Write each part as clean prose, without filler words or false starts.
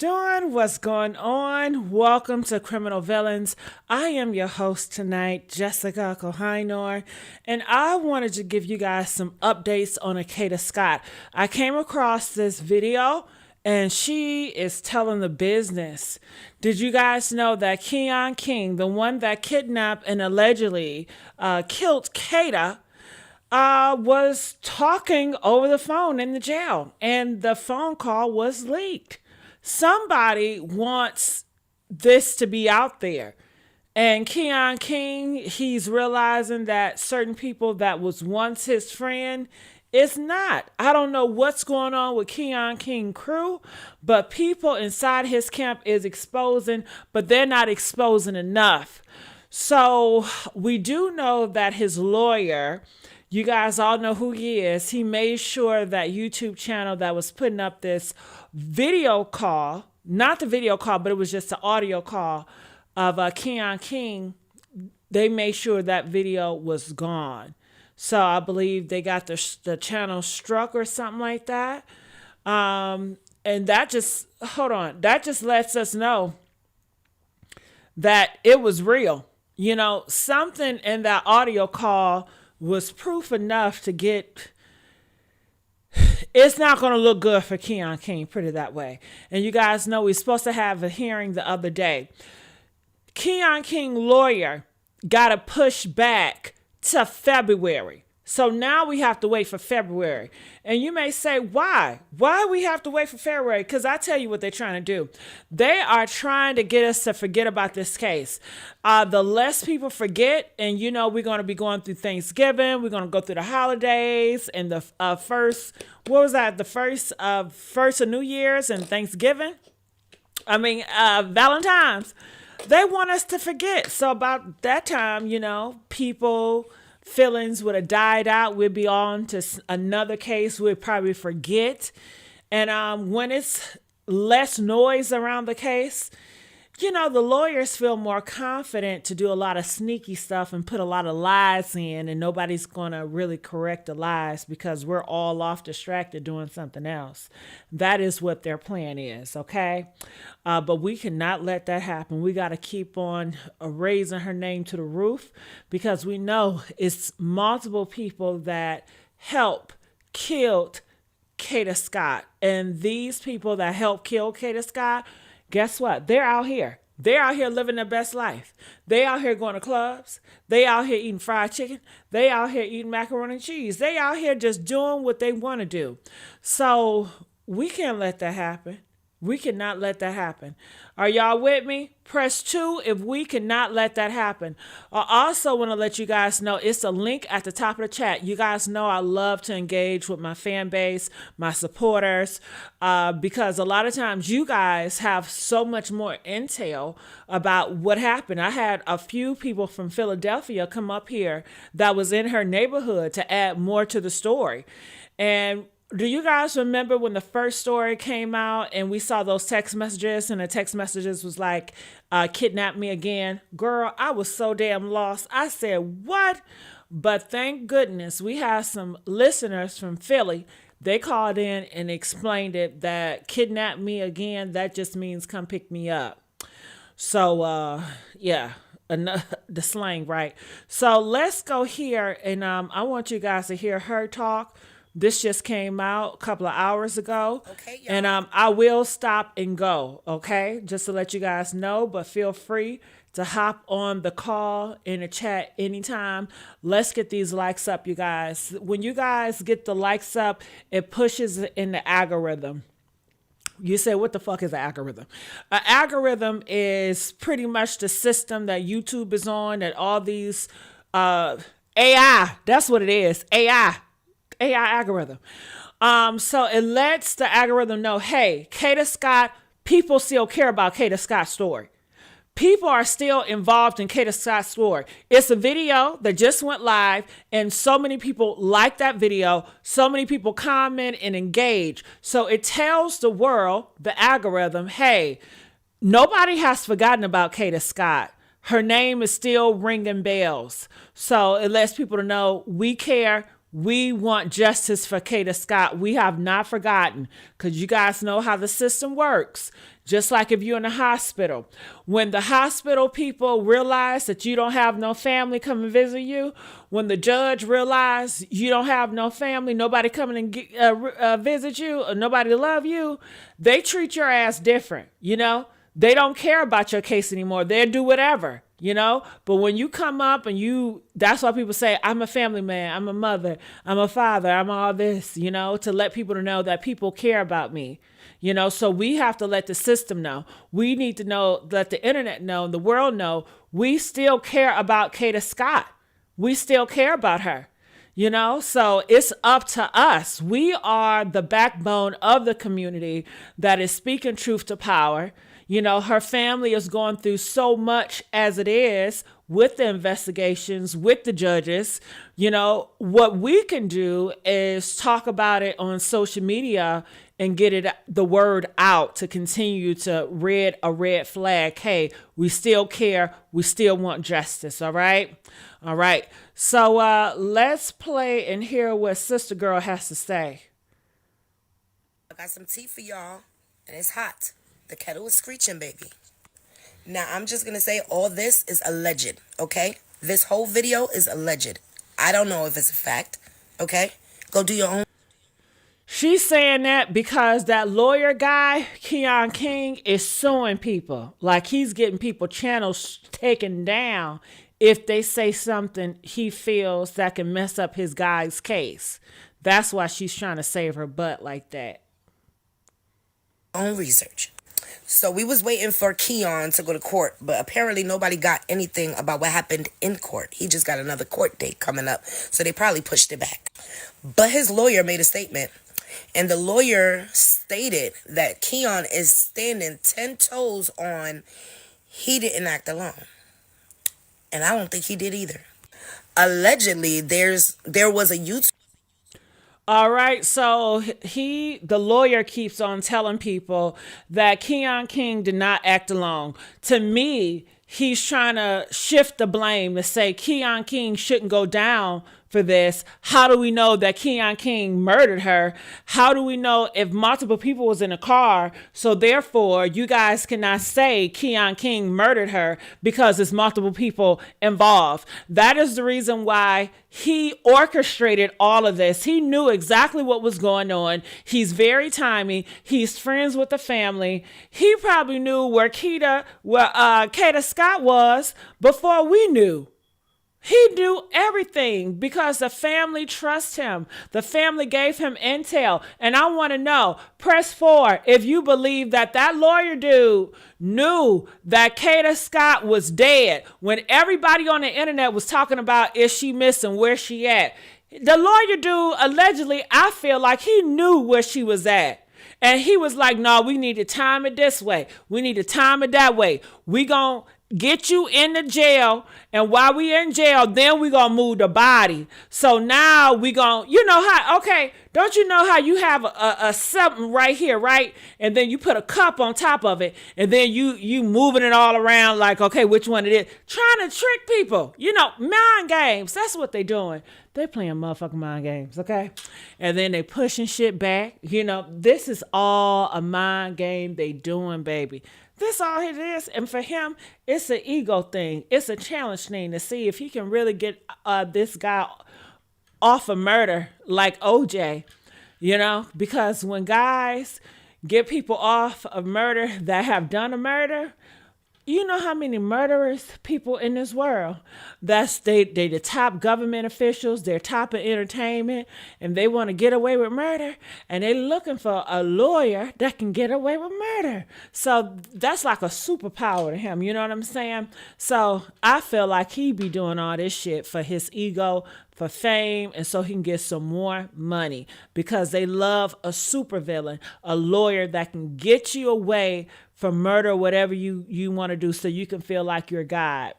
Doing what's going on? Welcome to Criminal Villains. I am your host tonight, Jessica Kohainor, and I wanted to give you guys some updates on KADA Scott. I came across this video and she is telling the business. Did you guys know that Keon King, the one that kidnapped and allegedly killed KADA, was talking over the phone in the jail, and the phone call was leaked? Somebody wants this to be out there. And Keon King, he's realizing that certain people that was once his friend is not. I don't know what's going on with Keon King crew, but people inside his camp is exposing, but they're not exposing enough. So we do know that his lawyer, you guys all know who he is. He made sure that YouTube channel that was putting up this video call, not the video call, but it was just the audio call of Keon King. They made sure that video was gone. So I believe they got the channel struck or something like that. And that just, hold on, that just lets us know that it was real. You know, something in that audio call was proof enough to get, it's not going to look good for Keon King, put it that way. And you guys know we're supposed to have a hearing the other day. Keon King lawyer got to push back to February. So now we have to wait for February. And you may say, why? Why we have to wait for February? Because I tell you what they're trying to do. They are trying to get us to forget about this case. The less people forget, and you know we're going to be going through Thanksgiving. We're going to go through the holidays and the first, what was that? The first of New Year's and Thanksgiving. Valentine's. They want us to forget. So about that time, you know, people feelings would have died out. We'd be on to another case. We'd probably forget. And when it's less noise around the case, you know, the lawyers feel more confident to do a lot of sneaky stuff and put a lot of lies in, and nobody's going to really correct the lies because we're all off distracted doing something else. That is what their plan is, okay? But we cannot let that happen. We got to keep on raising her name to the roof because we know it's multiple people that helped killed KADA Scott. And these people that helped kill KADA Scott, guess what? They're out here. They're out here living their best life. They out here going to clubs. They out here eating fried chicken. They out here eating macaroni and cheese. They out here just doing what they want to do. So we can't let that happen. We cannot let that happen. Are y'all with me? Press 2 if we cannot let that happen. I also want to let you guys know it's a link at the top of the chat. You guys know I love to engage with my fan base, my supporters, because a lot of times you guys have so much more intel about what happened. I had a few people from Philadelphia come up here that was in her neighborhood to add more to the story. And do you guys remember when the first story came out and we saw those text messages and the text messages was like, kidnap me again? Girl, I was so damn lost. I said, what? But thank goodness we have some listeners from Philly. They called in and explained it that kidnap me again, that just means come pick me up. So, yeah. The slang, right? So let's go here and I want you guys to hear her talk. This just came out a couple of hours ago. Okay, y'all. And I will stop and go, okay? Just to let you guys know, but feel free to hop on the call in the chat anytime. Let's get these likes up, you guys. When you guys get the likes up, it pushes in the algorithm. You say, what the fuck is an algorithm? An algorithm is pretty much the system that YouTube is on, that all these AI, that's what it is, AI algorithm. So it lets the algorithm know, hey, KADA Scott, people still care about KADA Scott's story. People are still involved in KADA Scott's story. It's a video that just went live, and so many people like that video. So many people comment and engage. So it tells the world, the algorithm, hey, nobody has forgotten about KADA Scott. Her name is still ringing bells. So it lets people to know we care. We want justice for KADA Scott. We have not forgotten, because you guys know how the system works. Just like if you're in a hospital, when the hospital people realize that you don't have no family come and visit you, when the judge realizes you don't have no family, nobody coming and visit you, or nobody love you, they treat your ass different, you know? They don't care about your case anymore. They'll do whatever, you know? But when you come up and that's why people say, I'm a family man, I'm a mother, I'm a father, I'm all this, you know, to let people know that people care about me. You know, so we have to let the system know. We need to know, let the internet know, the world know, we still care about KADA Scott. We still care about her. You know, so it's up to us. We are the backbone of the community that is speaking truth to power. You know, her family is going through so much as it is with the investigations, with the judges. You know, what we can do is talk about it on social media and get the word out to continue to read a red flag. Hey, we still care. We still want justice. All right. All right. So let's play and hear what Sister Girl has to say. I got some tea for y'all, and it's hot. The kettle is screeching, baby. Now, I'm just going to say all this is alleged, okay? This whole video is alleged. I don't know if it's a fact, okay? Go do your own. She's saying that because that lawyer guy, Keon King, is suing people. Like, he's getting people channels taken down if they say something he feels that can mess up his guy's case. That's why she's trying to save her butt like that. Own research. So we was waiting for Keon to go to court, but apparently nobody got anything about what happened in court. He just got another court date coming up, so they probably pushed it back. But his lawyer made a statement, and the lawyer stated that Keon is standing 10 toes on he didn't act alone. And I don't think he did either. Allegedly, there was a YouTube. All right, so the lawyer keeps on telling people that Keon King did not act alone. To me, he's trying to shift the blame to say Keon King shouldn't go down for this. How do we know that Keon King murdered her? How do we know if multiple people was in a car? So therefore, you guys cannot say Keon King murdered her because there's multiple people involved. That is the reason why he orchestrated all of this. He knew exactly what was going on. He's very timely. He's friends with the family. He probably knew where KADA Scott was before we knew. He knew everything because the family trusts him. The family gave him intel. And I want to know, press 4, if you believe that that lawyer dude knew that KADA Scott was dead when everybody on the internet was talking about is she missing, where she at. The lawyer dude, allegedly, I feel like he knew where she was at. And he was like, no, we need to time it this way. We need to time it that way. We gonna get you in the jail, and while we in jail, then we gonna move the body. So now we gonna, you know how, okay, don't you know how you have a something right here, right? And then you put a cup on top of it, and then you moving it all around like, okay, which one it is? Trying to trick people, you know, mind games. That's what they doing. They playing motherfucking mind games, okay? And then they pushing shit back. You know, this is all a mind game they doing, baby. This all it is. And for him, it's an ego thing. It's a challenge thing to see if he can really get this guy off of murder like OJ, you know? Because when guys get people off of murder that have done a murder, you know how many murderous people in this world? They the top government officials, they're top of entertainment, and they want to get away with murder, and they're looking for a lawyer that can get away with murder. So that's like a superpower to him, you know what I'm saying? So I feel like he be doing all this shit for his ego, for fame, and so he can get some more money because they love a supervillain, a lawyer that can get you away from murder, whatever you want to do, so you can feel like you're God.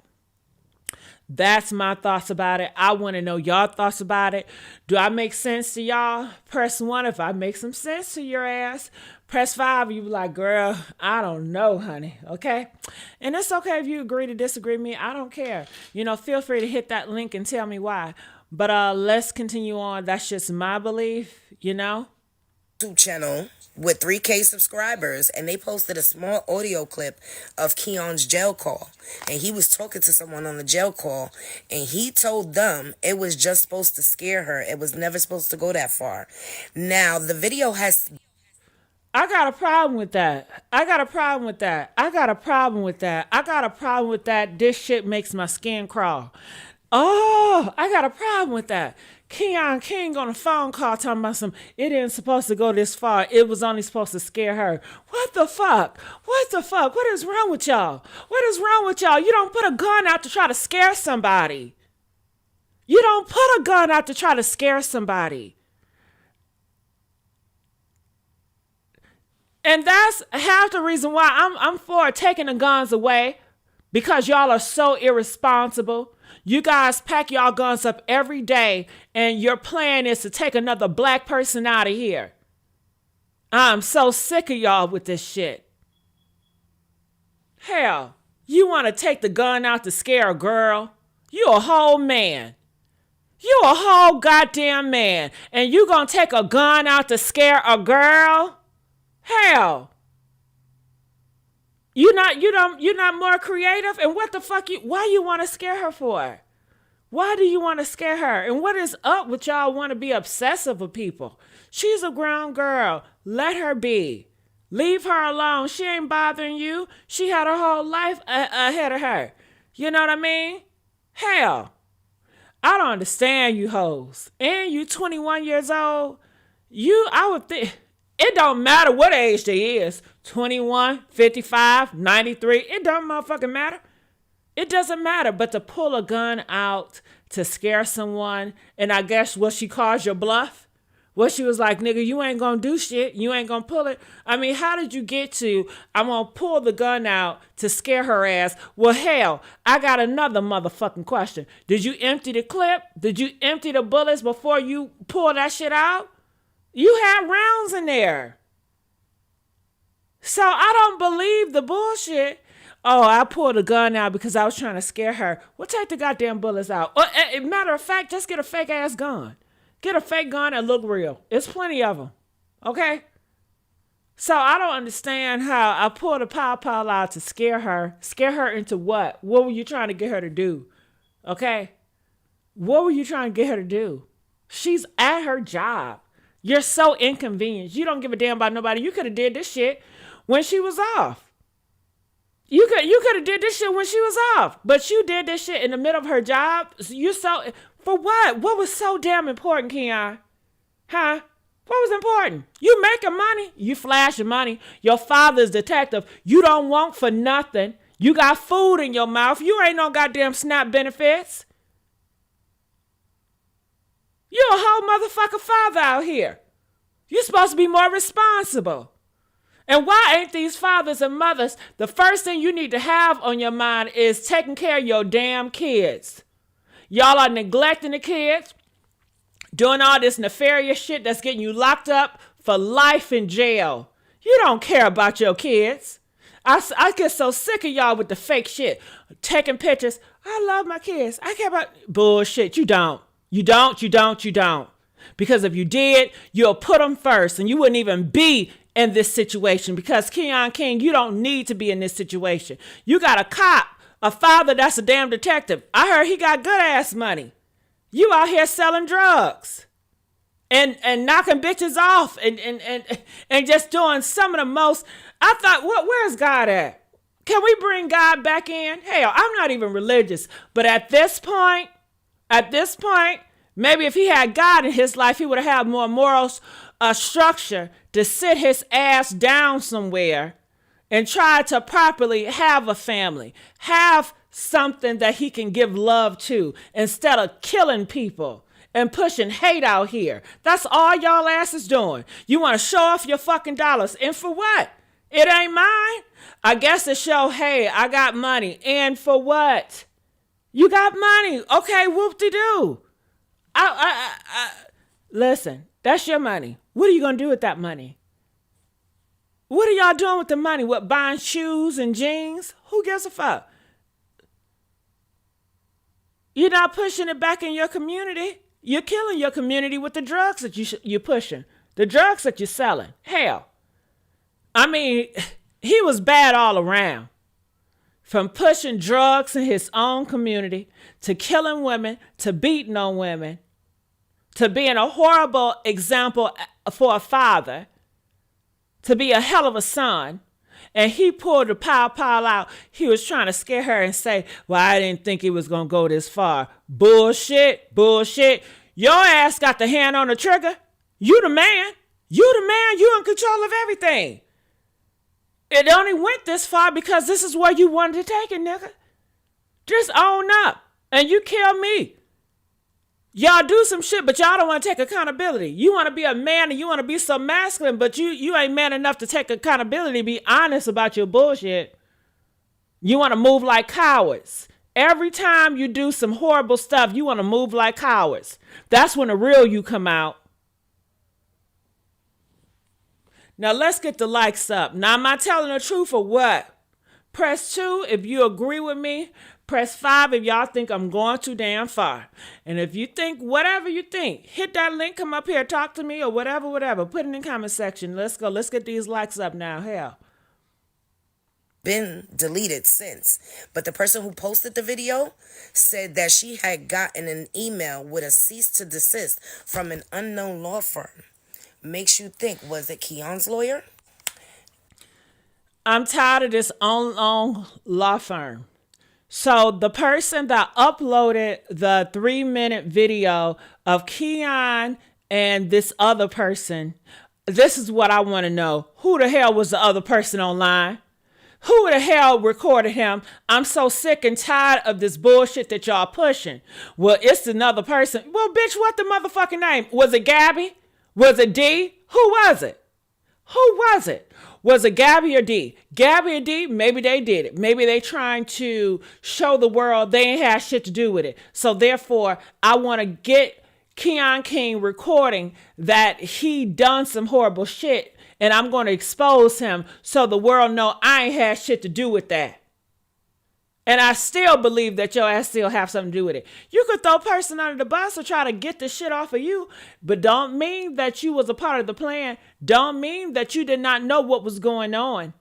That's my thoughts about it. I want to know y'all thoughts about it. Do I make sense to y'all? Press 1 if I make some sense to your ass. Press 5, you be like, girl, I don't know, honey. Okay? And it's okay if you agree to disagree with me. I don't care. You know, feel free to hit that link and tell me why. But let's continue on. That's just my belief, you know? YouTube channel with 3K subscribers, and they posted a small audio clip of Keon's jail call. And he was talking to someone on the jail call, and he told them it was just supposed to scare her. It was never supposed to go that far. Now, the video has... I got a problem with that. I got a problem with that. I got a problem with that. I got a problem with that. This shit makes my skin crawl. Oh, I got a problem with that. Keon King on a phone call talking about it isn't supposed to go this far. It was only supposed to scare her. What the fuck? What the fuck? What is wrong with y'all? What is wrong with y'all? You don't put a gun out to try to scare somebody. You don't put a gun out to try to scare somebody. And that's half the reason why I'm for taking the guns away, because y'all are so irresponsible. You guys pack y'all guns up every day, and your plan is to take another black person out of here. I'm so sick of y'all with this shit. Hell, you want to take the gun out to scare a girl? You a whole man. You a whole goddamn man. And you gonna take a gun out to scare a girl? Hell. You're not more creative? And what the fuck why you want to scare her for? Why do you want to scare her? And what is up with y'all want to be obsessive with people? She's a grown girl. Let her be. Leave her alone. She ain't bothering you. She had her whole life ahead of her. You know what I mean? Hell. I don't understand you hoes. And you 21 years old. I would think... It don't matter what age they is. 21, 55, 93. It don't motherfucking matter. It doesn't matter. But to pull a gun out to scare someone, and I guess what she calls your bluff? What she was like, nigga, you ain't gonna do shit. You ain't gonna pull it. I mean, how did you get to, I'm gonna pull the gun out to scare her ass? Well, hell, I got another motherfucking question. Did you empty the clip? Did you empty the bullets before you pull that shit out? You had rounds in there. So I don't believe the bullshit. Oh, I pulled a gun out because I was trying to scare her. Well, take the goddamn bullets out. Or, matter of fact, just get a fake ass gun. Get a fake gun and look real. It's plenty of them. Okay? So I don't understand how I pulled a pow out to scare her. Scare her into what? What were you trying to get her to do? Okay? What were you trying to get her to do? She's at her job. You're so inconvenienced. You don't give a damn about nobody. You could have did this shit when she was off. You could have did this shit when she was off. But you did this shit in the middle of her job. For what? What was so damn important, Keon? Huh? What was important? You making money. You flashing money. Your father's detective. You don't want for nothing. You got food in your mouth. You ain't no goddamn SNAP benefits. You're a whole motherfucker father out here. You're supposed to be more responsible. And why ain't these fathers and mothers, the first thing you need to have on your mind is taking care of your damn kids? Y'all are neglecting the kids, doing all this nefarious shit that's getting you locked up for life in jail. You don't care about your kids. I get so sick of y'all with the fake shit. Taking pictures. I love my kids. I care about... Bullshit. You don't. You don't. Because if you did, you'll put them first and you wouldn't even be in this situation, because Keon King, you don't need to be in this situation. You got a cop, a father that's a damn detective. I heard he got good ass money. You out here selling drugs and knocking bitches off and just doing some of the most. I thought, where's God at? Can we bring God back in? Hell, I'm not even religious, but at this point, maybe if he had God in his life, he would have had more morals, structure to sit his ass down somewhere and try to properly have a family, have something that he can give love to, instead of killing people and pushing hate out here. That's all y'all asses doing. You want to show off your fucking dollars. And for what? It ain't mine. I guess to show, hey, I got money. And for what? You got money. Okay, whoop-de-doo. Listen, that's your money. What are you going to do with that money? What are y'all doing with the money? What, buying shoes and jeans? Who gives a fuck? You're not pushing it back in your community. You're killing your community with the drugs that you're pushing, the drugs that you're selling. Hell, I mean, he was bad all around. From pushing drugs in his own community, to killing women, to beating on women, to being a horrible example for a father, to be a hell of a son. And he pulled the pow out. He was trying to scare her and say, well, I didn't think it was going to go this far. Bullshit. Your ass got the hand on the trigger. You the man. You in control of everything. It only went this far because this is where you wanted to take it, nigga. Just own up. And you kill me. Y'all do some shit, but y'all don't want to take accountability. You want to be a man and you want to be so masculine, but you ain't man enough to take accountability, be honest about your bullshit. You want to move like cowards. Every time you do some horrible stuff, you want to move like cowards. That's when the real you come out. Now let's get the likes up. Now am I telling the truth or what? Press 2 if you agree with me. Press 5 if y'all think I'm going too damn far. And if you think whatever you think, hit that link, come up here, talk to me or whatever. Put it in the comment section. Let's go. Let's get these likes up now. Hell. Been deleted since. But the person who posted the video said that she had gotten an email with a cease to desist from an unknown law firm. Makes you think, was it Keon's lawyer? I'm tired of this unknown law firm. So the person that uploaded the 3-minute video of Keon and this other person, this is what I want to know. Who the hell was the other person online? Who the hell recorded him? I'm so sick and tired of this bullshit that y'all pushing. Well, it's another person. Well, bitch, what the motherfucking name? Was it Gabby? Was it D? Who was it? Was it Gabby or D? Gabby or D, maybe they did it. Maybe they trying to show the world they ain't had shit to do with it. So therefore, I want to get Keon King recording that he done some horrible shit, and I'm going to expose him so the world know I ain't had shit to do with that. And I still believe that your ass still have something to do with it. You could throw a person under the bus or try to get the shit off of you, but don't mean that you was a part of the plan. Don't mean that you did not know what was going on.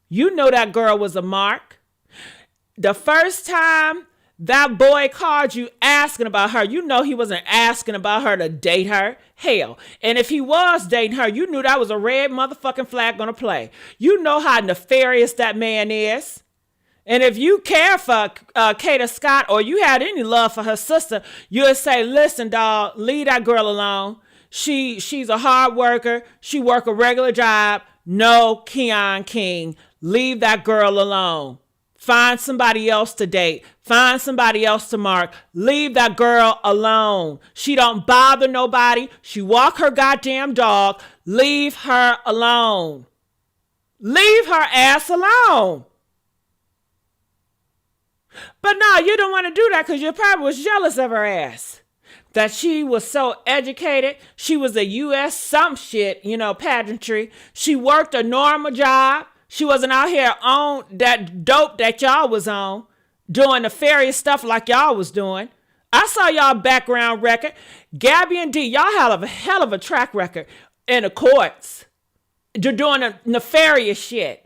You know that girl was a mark. The first time that boy called you asking about her, you know he wasn't asking about her to date her. Hell, and if he was dating her, you knew that was a red motherfucking flag gonna play. You know how nefarious that man is. And if you care for KADA Scott or you had any love for her sister, you would say, listen, dog, leave that girl alone. She's a hard worker. She work a regular job. No, Keon King, leave that girl alone. Find somebody else to date. Find somebody else to mark. Leave that girl alone. She don't bother nobody. She walk her goddamn dog. Leave her alone. Leave her ass alone. But no, you don't want to do that because you probably was jealous of her ass. That she was so educated. She was a U.S. some shit, pageantry. She worked a normal job. She wasn't out here on that dope that y'all was on, doing nefarious stuff like y'all was doing. I saw y'all background record. Gabby and D, y'all have a hell of a track record in the courts. You're doing a nefarious shit.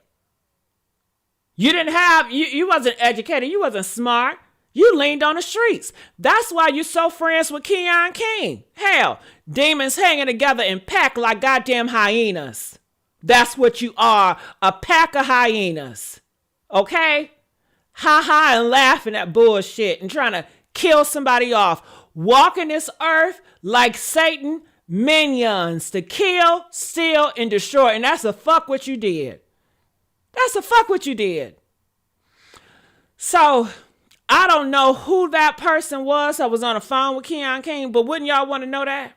You didn't have, you wasn't educated. You wasn't smart. You leaned on the streets. That's why you so friends with Keon King. Hell, demons hanging together in pack like goddamn hyenas. That's what you are, a pack of hyenas. Okay? Ha and laughing at bullshit and trying to kill somebody off. Walking this earth like Satan minions to kill, steal, and destroy. And that's a fuck what you did. So, I don't know who that person was that was on the phone with Keon King, but wouldn't y'all want to know that?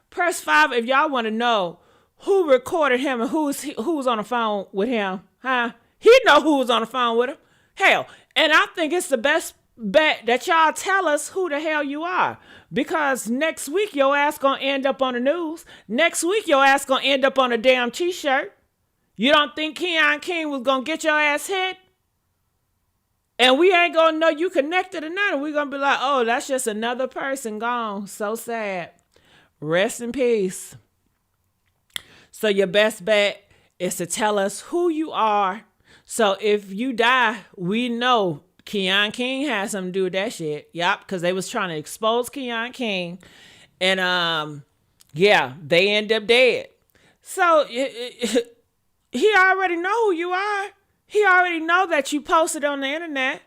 Press 5 if y'all want to know who recorded him and who was on the phone with him. Huh? He'd know who was on the phone with him. Hell, and I think it's the best bet that y'all tell us who the hell you are. Because next week your ass gonna end up on the news. Next week your ass gonna end up on a damn t-shirt. You don't think Keon King was going to get your ass hit? And we ain't gonna know you connected or nothing. We're gonna be like, oh, that's just another person gone. So sad. Rest in peace. So your best bet is to tell us who you are. So if you die, we know Keon King had something to do with that shit. Yup, because they was trying to expose Keon King. And yeah, they end up dead. So he already know who you are. He already know that you posted on the internet.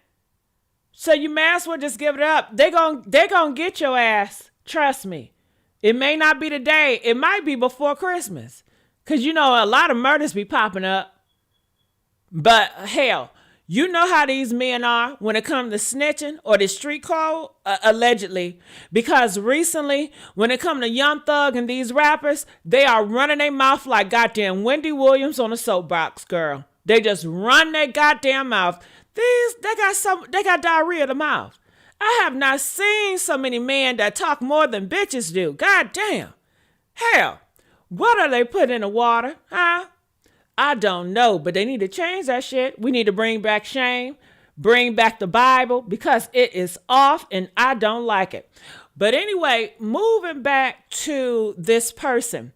So you might as well just give it up. They gonna get your ass. Trust me. It may not be today. It might be before Christmas. Because, you know, a lot of murders be popping up. But, hell, you know how these men are when it comes to snitching or the street code, allegedly. Because recently, when it comes to Young Thug and these rappers, they are running their mouth like goddamn Wendy Williams on a soapbox, girl. They just run their goddamn mouth. They got diarrhea of the mouth. I have not seen so many men that talk more than bitches do. God damn. Hell, what are they putting in the water? Huh? I don't know, but they need to change that shit. We need to bring back shame, bring back the Bible, because it is off and I don't like it. But anyway, moving back to this person.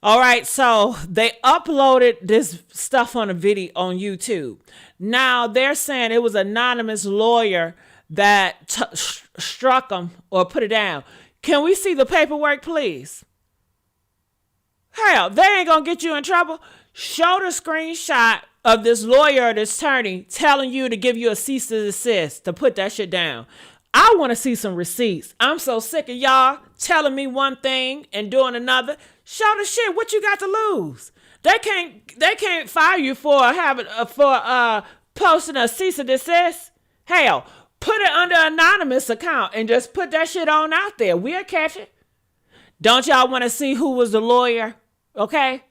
All right, so they uploaded this stuff on a video on YouTube. Now they're saying it was an anonymous lawyer that struck them or put it down. Can we see the paperwork, please? Hell, they ain't gonna get you in trouble. Show the screenshot of this lawyer or this attorney telling you to give you a cease and desist, to put that shit down. I want to see some receipts. I'm so sick of y'all telling me one thing and doing another. Show the shit. What you got to lose? They can't fire you for posting a cease and desist. Hell, put it under anonymous account and just put that shit on out there. We'll catch it. Don't y'all want to see who was the lawyer? Okay?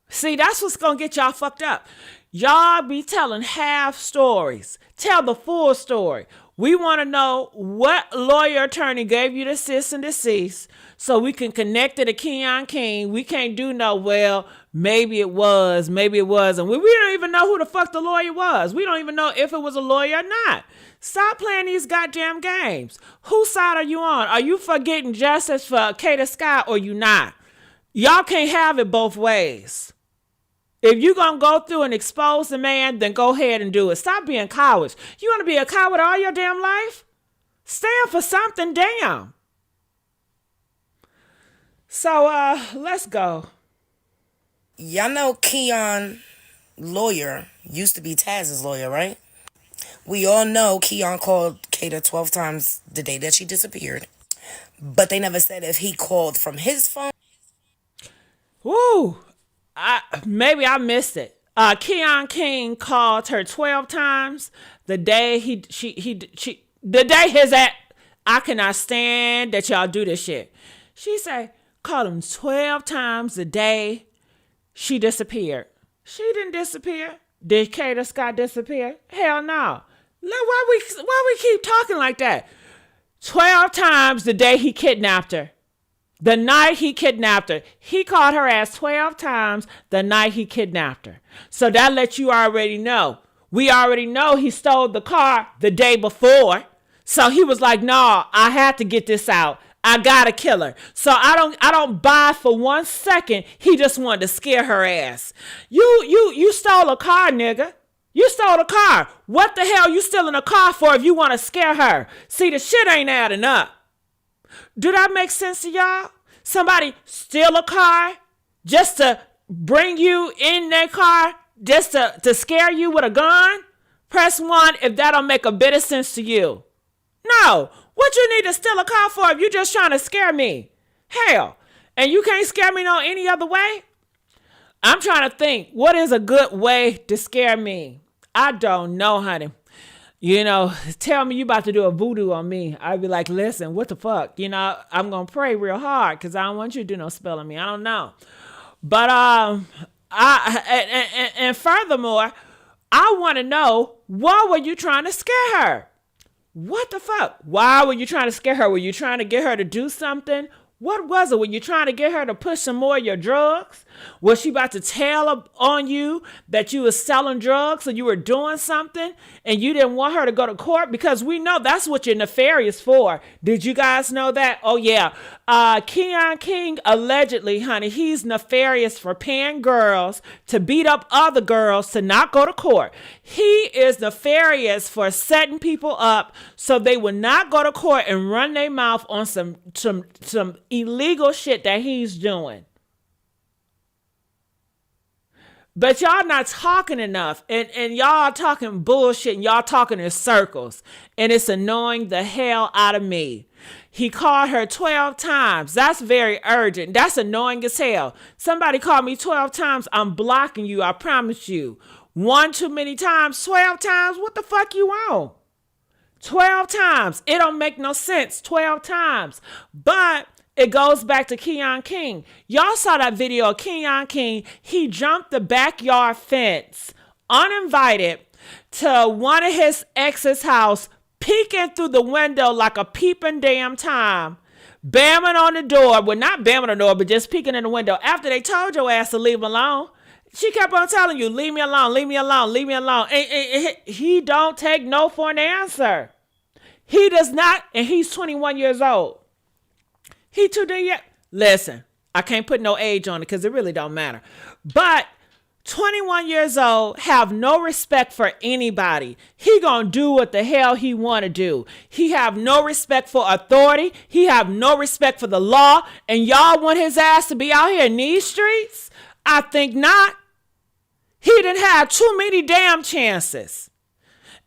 See, that's what's going to get y'all fucked up. Y'all be telling half stories. Tell the full story. We want to know what lawyer attorney gave you the cease and desist so we can connect it to Keon King. We can't do no, well, maybe it was, maybe it wasn't. We don't even know who the fuck the lawyer was. We don't even know if it was a lawyer or not. Stop playing these goddamn games. Whose side are you on? Are you for getting justice for KADA or you not? Y'all can't have it both ways. If you're going to go through and expose the man, then go ahead and do it. Stop being cowards. You want to be a coward all your damn life? Stand for something, damn. So, let's go. Y'all know Keon lawyer used to be Taz's lawyer, right? We all know Keon called KADA 12 times the day that she disappeared. But they never said if he called from his phone. Woo! Maybe I missed it. Keon King called her 12 times the day the day his at. I cannot stand that y'all do this shit. She said, called him 12 times the day she disappeared. She didn't disappear. Did KADA disappear? Hell no. Why we keep talking like that? 12 times the day he kidnapped her. The night he kidnapped her. He called her ass 12 times the night he kidnapped her. So that lets you already know. We already know he stole the car the day before. So he was like, no, I had to get this out. I gotta kill her. So I don't buy for 1 second he just wanted to scare her ass. You stole a car, nigga. You stole a car. What the hell you stealing a car for if you want to scare her? See, the shit ain't adding up. Do that make sense to y'all? Somebody steal a car just to bring you in their car, just to scare you with a gun? Press 1 if that don't make a bit of sense to you. No. What you need to steal a car for if you just trying to scare me? Hell. And you can't scare me no any other way? I'm trying to think, what is a good way to scare me? I don't know, honey. You know, tell me you about to do a voodoo on me. I'd be like, listen, what the fuck? You know, I'm going to pray real hard because I don't want you to do no spell on me. I don't know. But, and furthermore, I want to know, why were you trying to scare her? What the fuck? Why were you trying to scare her? Were you trying to get her to do something? What was it? Were you trying to get her to push some more of your drugs? Was she about to tell on you that you was selling drugs or you were doing something and you didn't want her to go to court? Because we know that's what you're nefarious for. Did you guys know that? Oh, yeah. Keon King, allegedly, honey, he's nefarious for paying girls to beat up other girls to not go to court. He is nefarious for setting people up so they will not go to court and run their mouth on some illegal shit that he's doing. But y'all not talking enough, and y'all talking bullshit, and y'all talking in circles, and it's annoying the hell out of me. He called her 12 times. That's very urgent. That's annoying as hell. Somebody called me 12 times. I'm blocking you. I promise you. One too many times, 12 times. What the fuck you on? 12 times. It don't make no sense. 12 times. But it goes back to Keon King. Y'all saw that video of Keon King. He jumped the backyard fence uninvited to one of his ex's house, peeking through the window like a peeping damn Tom, bamming on the door. Well, not bamming on the door, but just peeking in the window. After they told your ass to leave him alone, she kept on telling you, leave me alone, leave me alone, leave me alone. And he don't take no for an answer. He does not, and he's 21 years old. He too young. Listen, I can't put no age on it because it really don't matter. But 21 years old, have no respect for anybody. He gonna do what the hell he want to do. He have no respect for authority. He have no respect for the law. And y'all want his ass to be out here in these streets? I think not. He didn't have too many damn chances.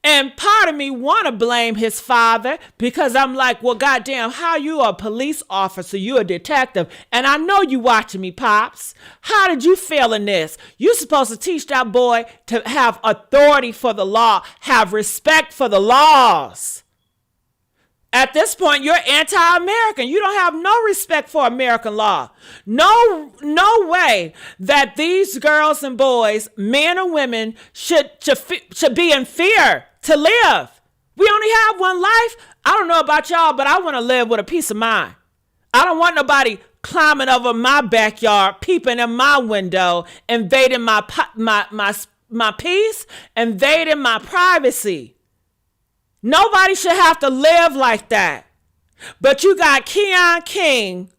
And part of me want to blame his father because I'm like, well, goddamn, how you a police officer? You a detective. And I know you watching me, Pops. How did you fail in this? You supposed to teach that boy to have authority for the law, have respect for the laws. At this point, you're anti-American. You don't have no respect for American law. No way that these girls and boys, men or women, should be in fear to live. We only have one life. I don't know about y'all, but I want to live with a peace of mind. I don't want nobody climbing over my backyard, peeping in my window, invading my peace, invading my privacy. Nobody should have to live like that. But you got Keon King,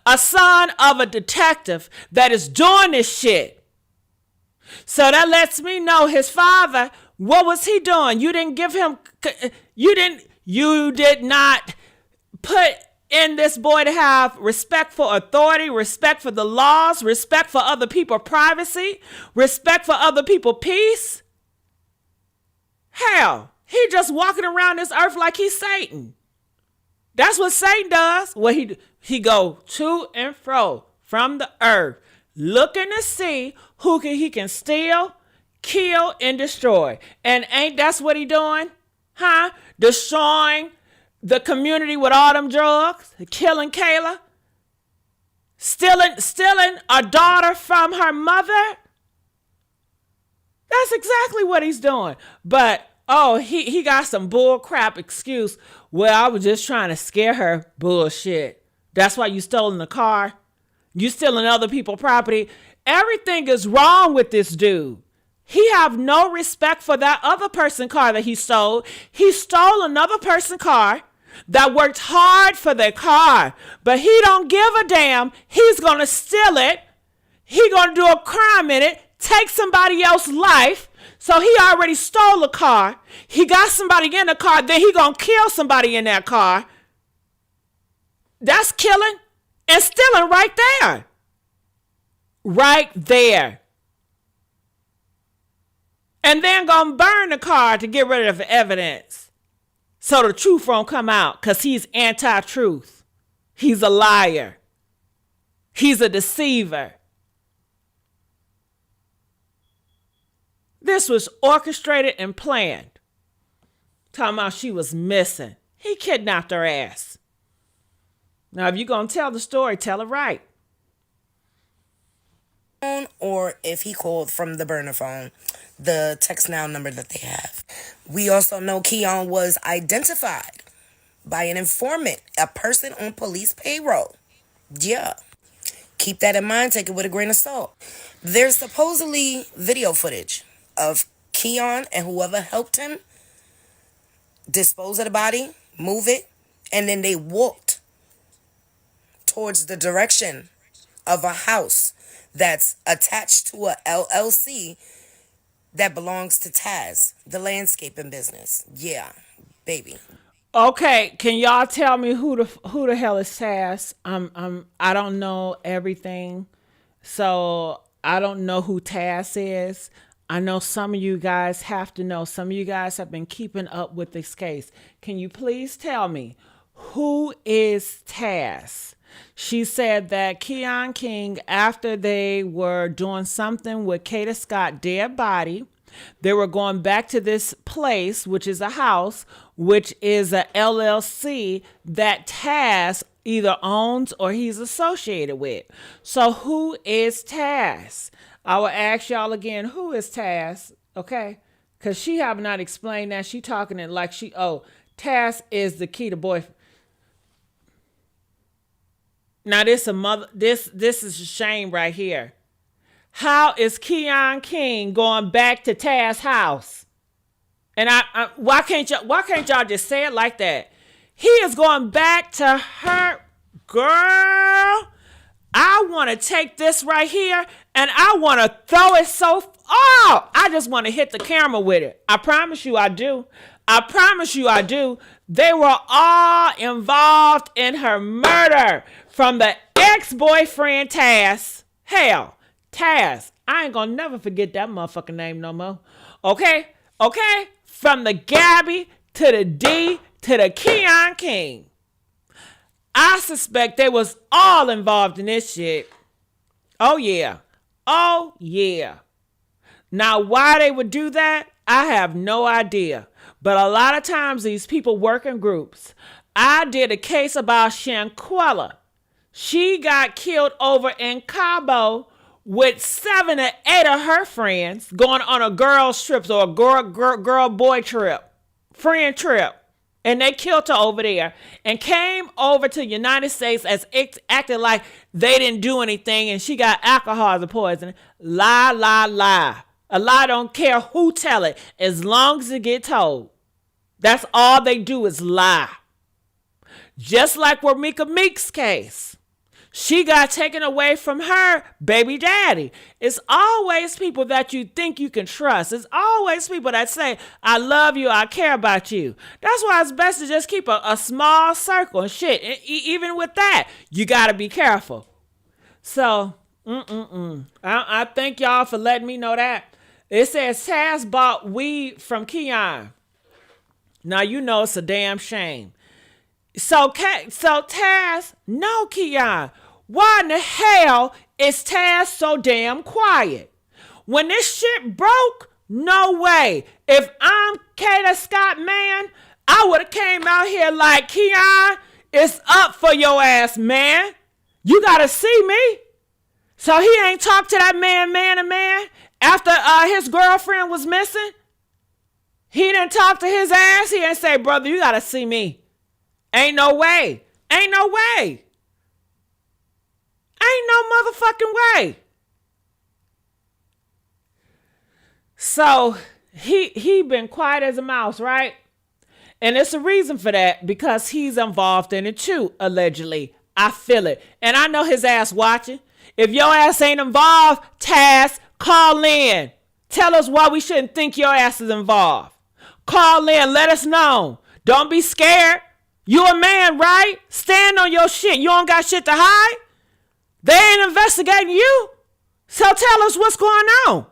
a son of a detective, that is doing this shit. So that lets me know his father, what was he doing? You didn't give him, you did not put in this boy to have respect for authority, respect for the laws, respect for other people's privacy, respect for other people's peace. Hell, he just walking around this earth like he's Satan. That's what Satan does. Well, he go to and fro from the earth, looking to see who he can steal, kill, and destroy. And ain't that's what he doing? Huh? Destroying the community with all them drugs, killing Kayla, stealing a daughter from her mother. That's exactly what he's doing. But oh, he got some bull crap excuse. Well, I was just trying to scare her. Bullshit. That's why you stolen the car. You stealing other people's property. Everything is wrong with this dude. He have no respect for that other person's car that he stole. He stole another person's car that worked hard for their car. But he don't give a damn. He's going to steal it. He going to do a crime in it. Take somebody else's life. So he already stole a car. He got somebody in the car. Then he gonna kill somebody in that car. That's killing and stealing right there. Right there. And then gonna burn the car to get rid of the evidence. So the truth won't come out because he's anti-truth. He's a liar. He's a deceiver. This was orchestrated and planned. Talking about she was missing. He kidnapped her ass. Now, if you're going to tell the story, tell it right. Or if he called from the burner phone, the text now number that they have. We also know Keon was identified by an informant, a person on police payroll. Yeah. Keep that in mind. Take it with a grain of salt. There's supposedly video footage of Keon and whoever helped him dispose of the body, move it, and then they walked towards the direction of a house that's attached to a LLC that belongs to Taz, the landscaping business. Yeah, baby. Okay, can y'all tell me who the hell is Taz? I don't know everything, so I don't know who Taz is. I know some of you guys have to know. Some of you guys have been keeping up with this case. Can you please tell me who is Taz? She said that Keon King, after they were doing something with KADA Scott's dead body, they were going back to this place, which is a house, which is a LLC that Taz either owns or he's associated with. So who is Taz? I will ask y'all again, who is Taz? Okay? Because she have not explained that. She talking it like Taz is the key to boyfriend. Now this is a shame right here. How is Keon King going back to Taz's house? And why can't y'all just say it like that? He is going back to her. Girl, I want to take this right here and I want to throw it I just want to hit the camera with it. I promise you I do. I promise you I do. They were all involved in her murder, from the ex-boyfriend Taz. Hell, Taz. I ain't gonna never forget that motherfucking name no more. Okay? Okay? From the GABBY to the DEE to the Keon King. I suspect they was all involved in this shit. Oh yeah. Oh yeah. Now why they would do that, I have no idea. But a lot of times these people work in groups. I did a case about Shanquella. She got killed over in Cabo with 7 or 8 of her friends going on a girls trip or a girl-boy trip, friend trip. And they killed her over there and came over to the United States as acted like they didn't do anything and she got alcohol poisoning. Lie, lie, lie. A lie don't care who tell it as long as it get told. That's all they do is lie. Just like with Mika Meek's case. She got taken away from her baby daddy. It's always people that you think you can trust. It's always people that say, I love you, I care about you. That's why it's best to just keep a small circle and shit. Even with that, you got to be careful. So, I thank y'all for letting me know that. It says Taz bought weed from Keon. Now, you know it's a damn shame. So Taz, no, Keon, why in the hell is Taz so damn quiet? When this shit broke, no way. If I'm KADA Scott, man, I would have came out here like, Keon, it's up for your ass, man. You got to see me. So he ain't talked to that man after his girlfriend was missing. He didn't talk to his ass. He didn't say, brother, you got to see me. Ain't no way. Ain't no way. Ain't no motherfucking way. So he been quiet as a mouse, right? And it's a reason for that because he's involved in it too, allegedly. I feel it. And I know his ass watching. If your ass ain't involved, Taz, call in. Tell us why we shouldn't think your ass is involved. Call in. Let us know. Don't be scared. You a man, right? Stand on your shit. You don't got shit to hide. They ain't investigating you. So tell us what's going on.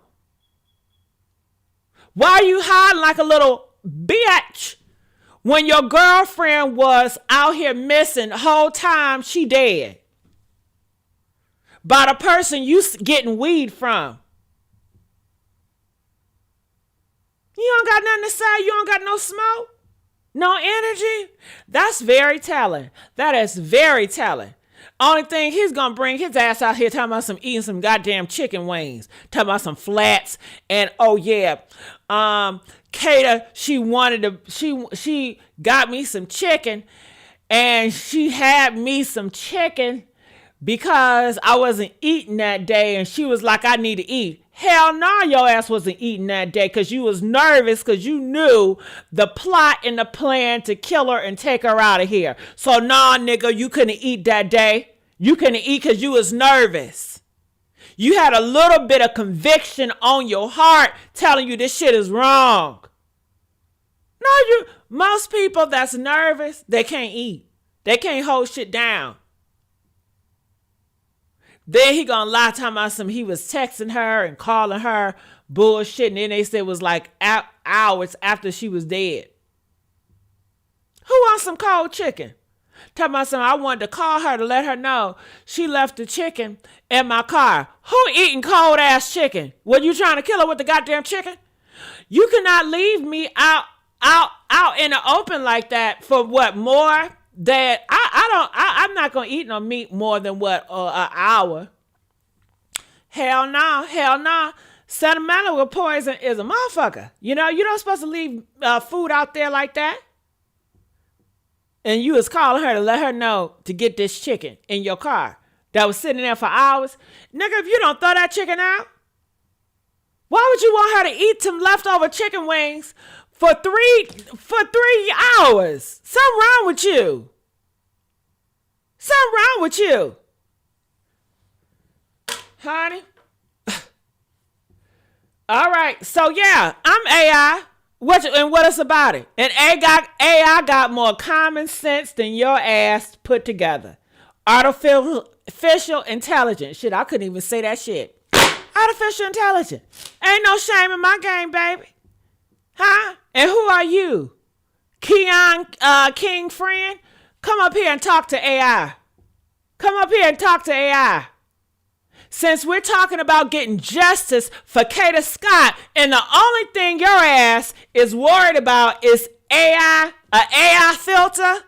Why are you hiding like a little bitch when your girlfriend was out here missing the whole time she dead? By the person you getting weed from. You don't got nothing to say. You don't got no smoke. No energy? That's very telling. That is very telling. Only thing he's gonna bring his ass out here talking about eating some goddamn chicken wings. Talking about some flats. And oh yeah. KADA, she got me some chicken. And she had me some chicken because I wasn't eating that day and she was like, I need to eat. Hell no, your ass wasn't eating that day because you was nervous because you knew the plot and the plan to kill her and take her out of here. So nah, nigga, you couldn't eat that day. You couldn't eat because you was nervous. You had a little bit of conviction on your heart telling you this shit is wrong. No, most people that's nervous, they can't eat. They can't hold shit down. Then he gonna lie talking about some he was texting her and calling her bullshit. And then they said it was like hours after she was dead. Who wants some cold chicken? Talking about something, I wanted to call her to let her know she left the chicken in my car. Who eating cold ass chicken? Were you trying to kill her with the goddamn chicken? You cannot leave me out in the open like that for what more? That I'm not gonna eat no meat more than what an hour. Hell no. Sentimental poison is a motherfucker. You know, you don't supposed to leave food out there like that. And you was calling her to let her know to get this chicken in your car that was sitting there for hours. Nigga, if you don't throw that chicken out, why would you want her to eat some leftover chicken wings for 3 hours? Something wrong with you. Something wrong with you. Honey. All right. So yeah, I'm AI. What is about it? And AI got more common sense than your ass put together. Artificial intelligence. Shit, I couldn't even say that shit. Artificial intelligence. Ain't no shame in my game, baby. Huh? And who are you? Keon King friend? Come up here and talk to AI. Come up here and talk to AI. Since we're talking about getting justice for KADA Scott, and the only thing your ass is worried about is AI, an AI filter.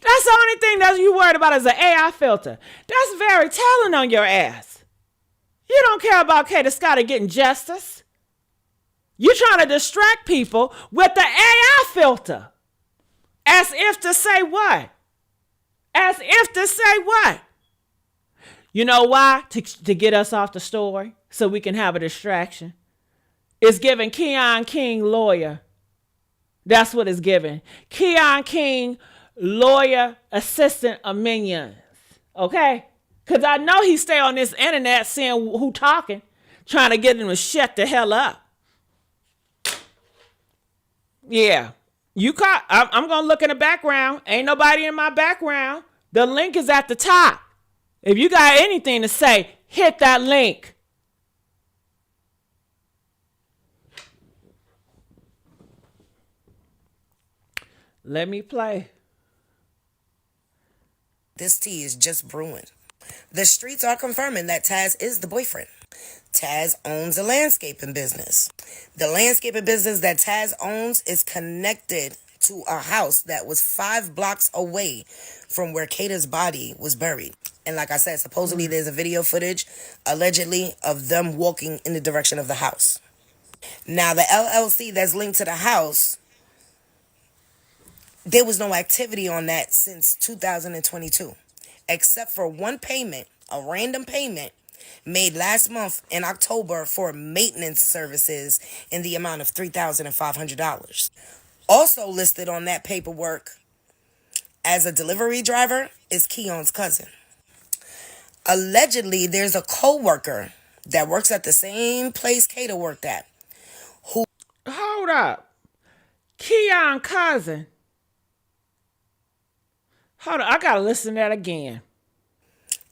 That's the only thing that you worried about is an AI filter. That's very telling on your ass. You don't care about KADA Scott and getting justice. You're trying to distract people with the AI filter. As if to say what? As if to say what? You know why? To get us off the story so we can have a distraction. It's giving Keon King lawyer. That's what it's giving. Keon King lawyer assistant of minions. Okay? Because I know he stay on this internet seeing who talking, trying to get him to shut the hell up. Yeah. I'm going to look in the background. Ain't nobody in my background. The link is at the top. If you got anything to say, hit that link. Let me play. This tea is just brewing. The streets are confirming that Taz is the boyfriend. Taz owns a landscaping business. The landscaping business that Taz owns is connected to a house that was 5 blocks away from where KADA's body was buried. And like I said, supposedly there's a video footage, allegedly, of them walking in the direction of the house. Now, the LLC that's linked to the house, there was no activity on that since 2022, except for one payment, a random payment, made last month in October for maintenance services in the amount of $3,500. Also listed on that paperwork as a delivery driver is Keon's cousin. Allegedly, there's a co-worker that works at the same place KADA worked at. Hold up. Keon cousin. Hold on, I gotta listen to that again.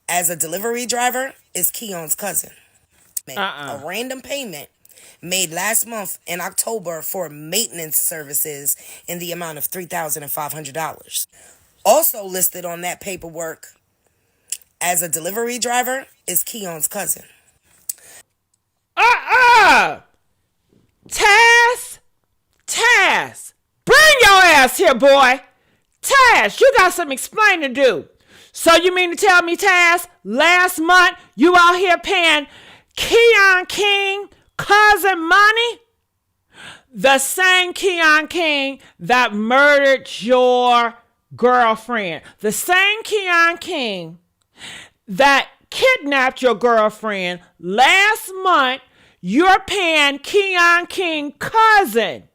As a delivery driver is Keon's cousin. A random payment made last month in October for maintenance services in the amount of $3,500. Also listed on that paperwork as a delivery driver is Keon's cousin. Taz, bring your ass here, boy. Taz, you got some explaining to do. So you mean to tell me, Taz, last month you out here paying Keon King cousin money? The same Keon King that murdered your girlfriend. The same Keon King that kidnapped your girlfriend last month, you're paying Keon King cousin.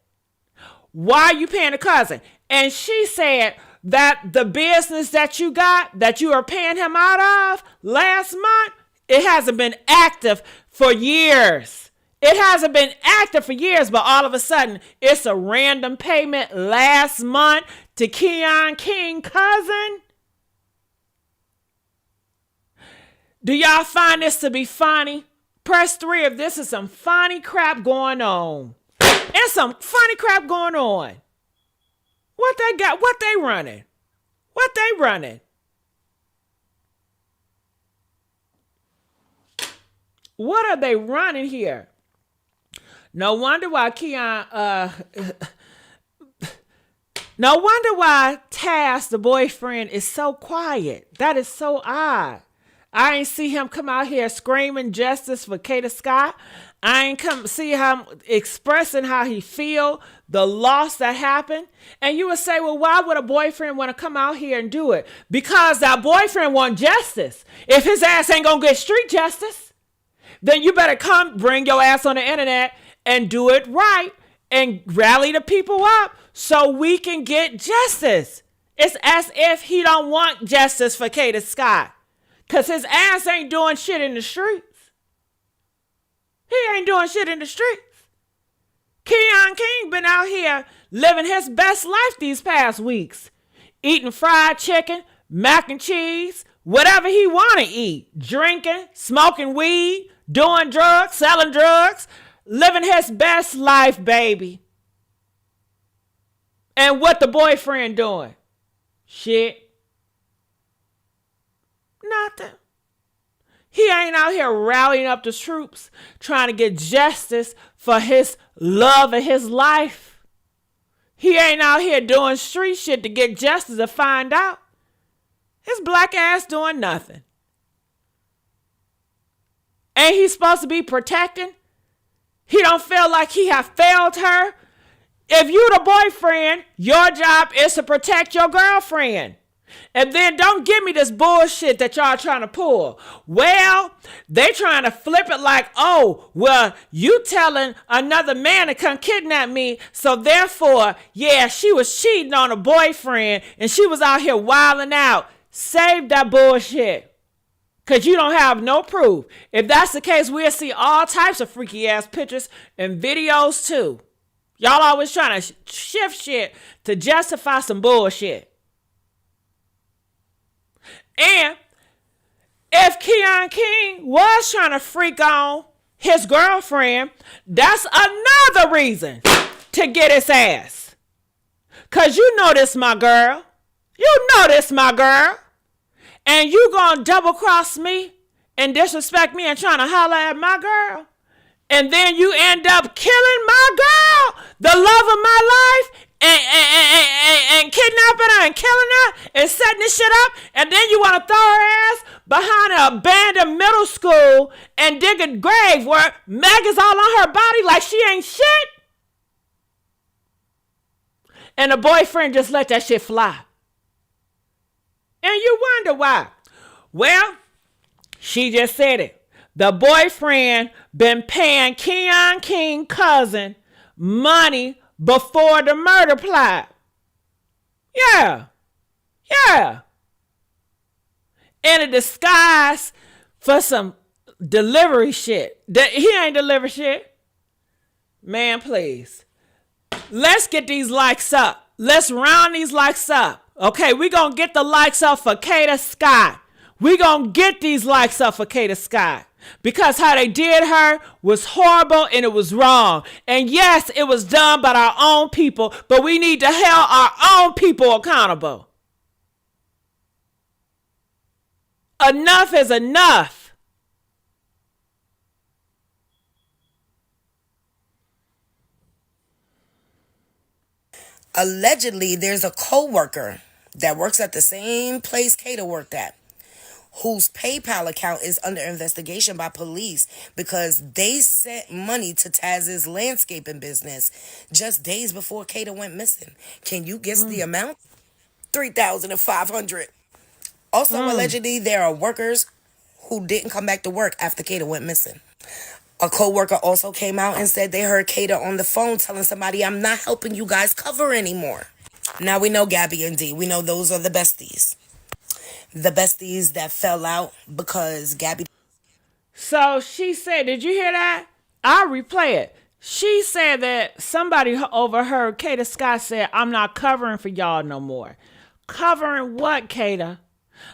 Why are you paying the cousin? And she said that the business that you got, that you are paying him out of last month, it hasn't been active for years. It hasn't been active for years, but all of a sudden, it's a random payment last month to Keon King cousin. Do y'all find this to be funny? Press 3 if this is some funny crap going on. There's some funny crap going on. What they got? What they running? What they running? What are they running here? No wonder why Keon, no wonder why Taz, the boyfriend, is so quiet. That is so odd. I ain't see him come out here screaming justice for KADA Scott. I ain't come see him expressing how he feel, the loss that happened. And you would say, well, why would a boyfriend want to come out here and do it? Because that boyfriend want justice. If his ass ain't gonna get street justice, then you better come bring your ass on the internet and do it right and rally the people up so we can get justice. It's as if he don't want justice for KADA Scott. Because his ass ain't doing shit in the streets. He ain't doing shit in the streets. Keon King been out here living his best life these past weeks. Eating fried chicken, mac and cheese, whatever he want to eat. Drinking, smoking weed, doing drugs, selling drugs. Living his best life, baby. And what the boyfriend doing? Shit. Nothing. He ain't out here rallying up the troops, trying to get justice for his love of his life. He ain't out here doing street shit to get justice to find out. His black ass doing nothing. Ain't he supposed to be protecting? He don't feel like he have failed her. If you the boyfriend, your job is to protect your girlfriend. And then don't give me this bullshit that y'all trying to pull. Well, they trying to flip it like, oh, well, you telling another man to come kidnap me. So therefore, yeah, she was cheating on a boyfriend and she was out here wilding out. Save that bullshit. Because you don't have no proof. If that's the case, we'll see all types of freaky ass pictures and videos too. Y'all always trying to shift shit to justify some bullshit. And if Keon King was trying to freak on his girlfriend, that's another reason to get his ass. Because you know this, my girl. You know this, my girl. And you gonna double cross me and disrespect me and trying to holler at my girl. And then you end up killing my girl, the love of my life, and kidnapping her and killing her and setting this shit up. And then you want to throw her ass behind an abandoned middle school and dig a grave where maggots all on her body like she ain't shit. And the boyfriend just let that shit fly. And you wonder why. Well, she just said it. The boyfriend been paying Keon King cousin money before the murder plot. Yeah. In a disguise for some delivery shit. He ain't deliver shit. Man, please. Let's get these likes up. Let's round these likes up. Okay, we gonna get the likes up for KADA Scott. We gonna get these likes up for KADA Scott. Because how they did her was horrible and it was wrong. And yes, it was done by our own people, but we need to hold our own people accountable. Enough is enough. Allegedly, there's a co-worker that works at the same place KADA worked at, whose PayPal account is under investigation by police because they sent money to Taz's landscaping business just days before KADA went missing. Can you guess the amount? $3,500. Also, allegedly, there are workers who didn't come back to work after KADA went missing. A co-worker also came out and said they heard KADA on the phone telling somebody, I'm not helping you guys cover anymore. Now we know Gabby and Dee. We know those are the besties. The besties that fell out because Gabby. So she said, did you hear that? I'll replay it. She said that somebody overheard KADA Scott said, I'm not covering for y'all no more. Covering what, KADA?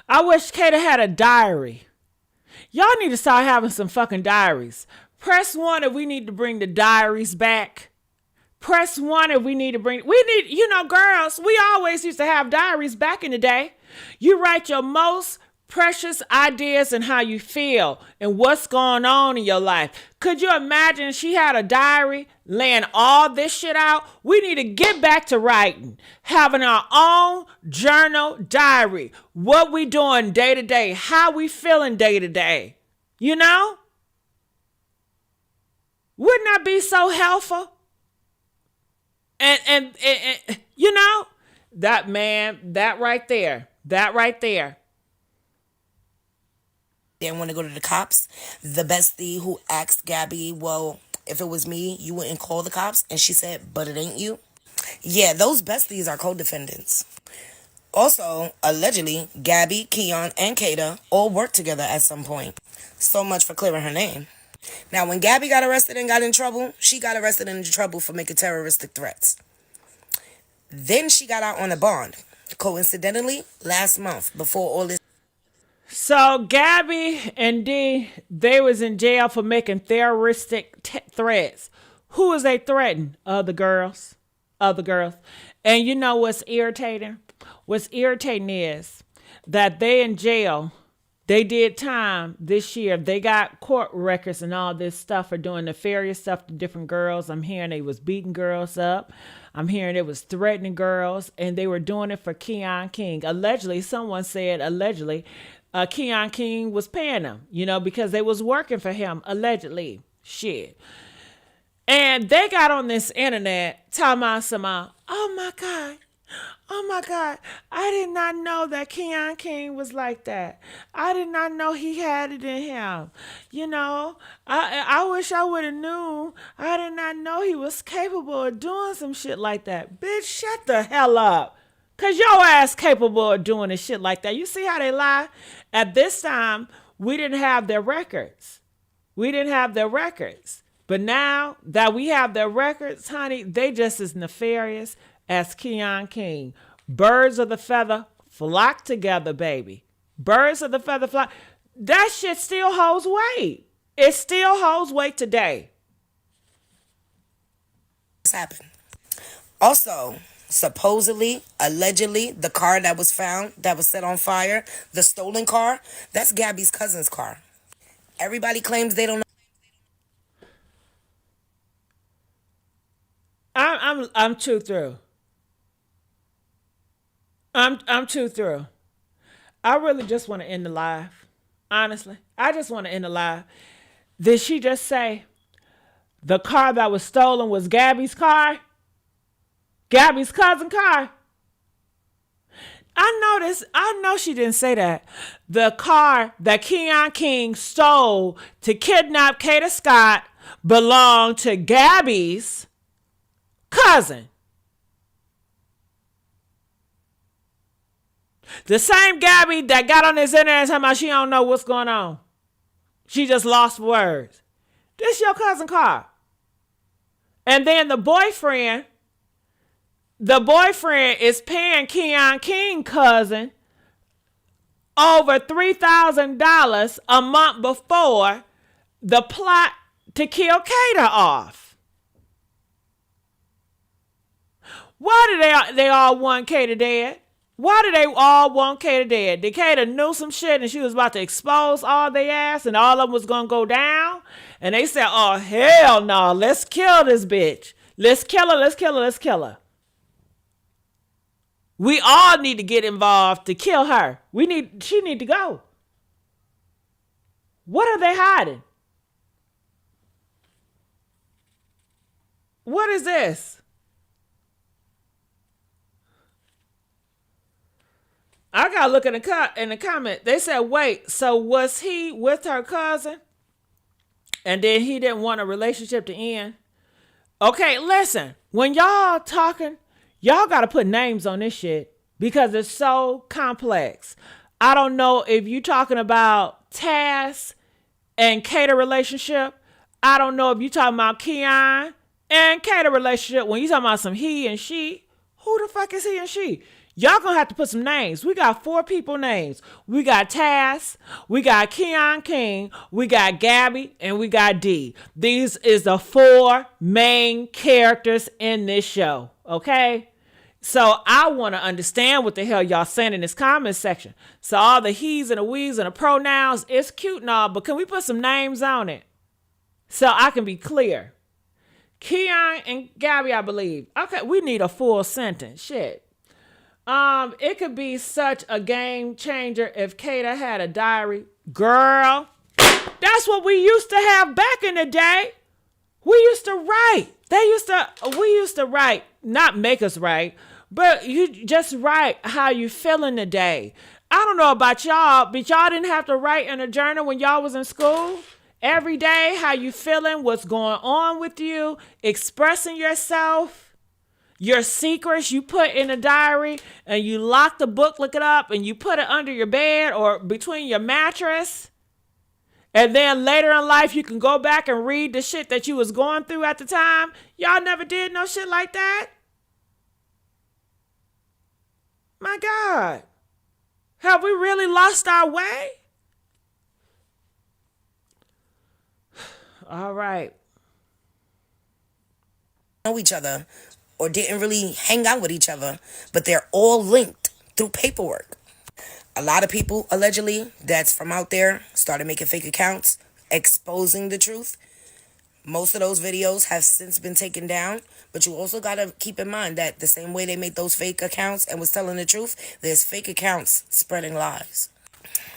I wish KADA had a diary. Y'all need to start having some fucking diaries. Press 1 if we need to bring the diaries back. Press 1 if we need to bring... We need, girls, we always used to have diaries back in the day. You write your most precious ideas and how you feel and what's going on in your life. Could you imagine she had a diary laying all this shit out? We need to get back to writing, having our own journal diary. What we doing day to day, how we feeling day to day. You know? Wouldn't that be so helpful? And that man, that right there. Didn't want to go to the cops. The bestie who asked Gabby, well, if it was me, you wouldn't call the cops. And she said, but it ain't you. Yeah, those besties are co-defendants. Also, allegedly, Gabby, Keon, and KADA all worked together at some point. So much for clearing her name. Now, when Gabby got arrested and got in trouble, she got arrested and in trouble for making terroristic threats. Then she got out on a bond. Coincidentally, last month, before all this. So Gabby and Dee, they was in jail for making terroristic threats. Who was they threatening? Other girls. And you know what's irritating? What's irritating is that they in jail. They did time this year. They got court records and all this stuff for doing nefarious stuff to different girls. I'm hearing they was beating girls up. I'm hearing it was threatening girls. And they were doing it for Keon King. Allegedly, someone said, Keon King was paying them, because they was working for him, allegedly. Shit. And they got on this internet talking about oh my God, I did not know that Keon King was like that. I did not know he had it in him. I wish I would have knew. I did not know he was capable of doing some shit like that. Bitch, shut the hell up. Because your ass capable of doing a shit like that. You see how they lie? At this time, we didn't have their records. But now that we have their records, honey, they just as nefarious as Keon King. Birds of the feather flock together, baby. Birds of the feather flock. That shit still holds weight. It still holds weight today. This happened. Also, supposedly, allegedly, the car that was found, that was set on fire, the stolen car, that's Gabby's cousin's car. Everybody claims they don't know. I'm too through. I'm too through. I really just want to end the live. Honestly, I just want to end the live. Did she just say the car that was stolen was Gabby's car? Gabby's cousin car? I know she didn't say that. The car that Keon King stole to kidnap KADA Scott belonged to Gabby's cousin. The same Gabby that got on this internet talking about she don't know what's going on. She just lost words. This your cousin car. And then the boyfriend is paying Keon King cousin over $3,000 a month before the plot to kill KADA off. Why do they all want KADA dead? Why do they all want KADA dead? Did KADA knew some shit and she was about to expose all their ass and all of them was going to go down? And they said, oh, hell no, let's kill this bitch. Let's kill her. We all need to get involved to kill her. She need to go. What are they hiding? What is this? I gotta look in the comment. They said, wait, so was he with her cousin, and then he didn't want a relationship to end? Okay, listen. When y'all talking, y'all gotta put names on this shit because it's so complex. I don't know if you talking about Taz and KADA relationship. I don't know if you talking about Keon and KADA relationship. When you talking about some he and she, who the fuck is he and she? Y'all gonna have to put some names. We got 4 people names. We got Taz, we got Keon King, we got GABBY, and we got DEE. These is the 4 main characters in this show, okay? So I want to understand what the hell y'all saying in this comment section. So all the he's and the we's and the pronouns, it's cute and all, but can we put some names on it so I can be clear? Keon and GABBY, I believe. Okay, we need a full sentence. Shit. It could be such a game changer if KADA had a diary. Girl, that's what we used to have back in the day. We used to write. We used to write, not make us write, but you just write how you feeling today. I don't know about y'all, but y'all didn't have to write in a journal when y'all was in school. Every day, how you feeling, what's going on with you, expressing yourself. Your secrets you put in a diary, and you lock the book, look it up, and you put it under your bed or between your mattress. And then later in life, you can go back and read the shit that you was going through at the time. Y'all never did no shit like that? My God. Have we really lost our way? All right. Know each other or didn't really hang out with each other, but they're all linked through paperwork. A lot of people, allegedly, that's from out there, started making fake accounts, exposing the truth. Most of those videos have since been taken down, but you also got to keep in mind that the same way they made those fake accounts and was telling the truth, there's fake accounts spreading lies.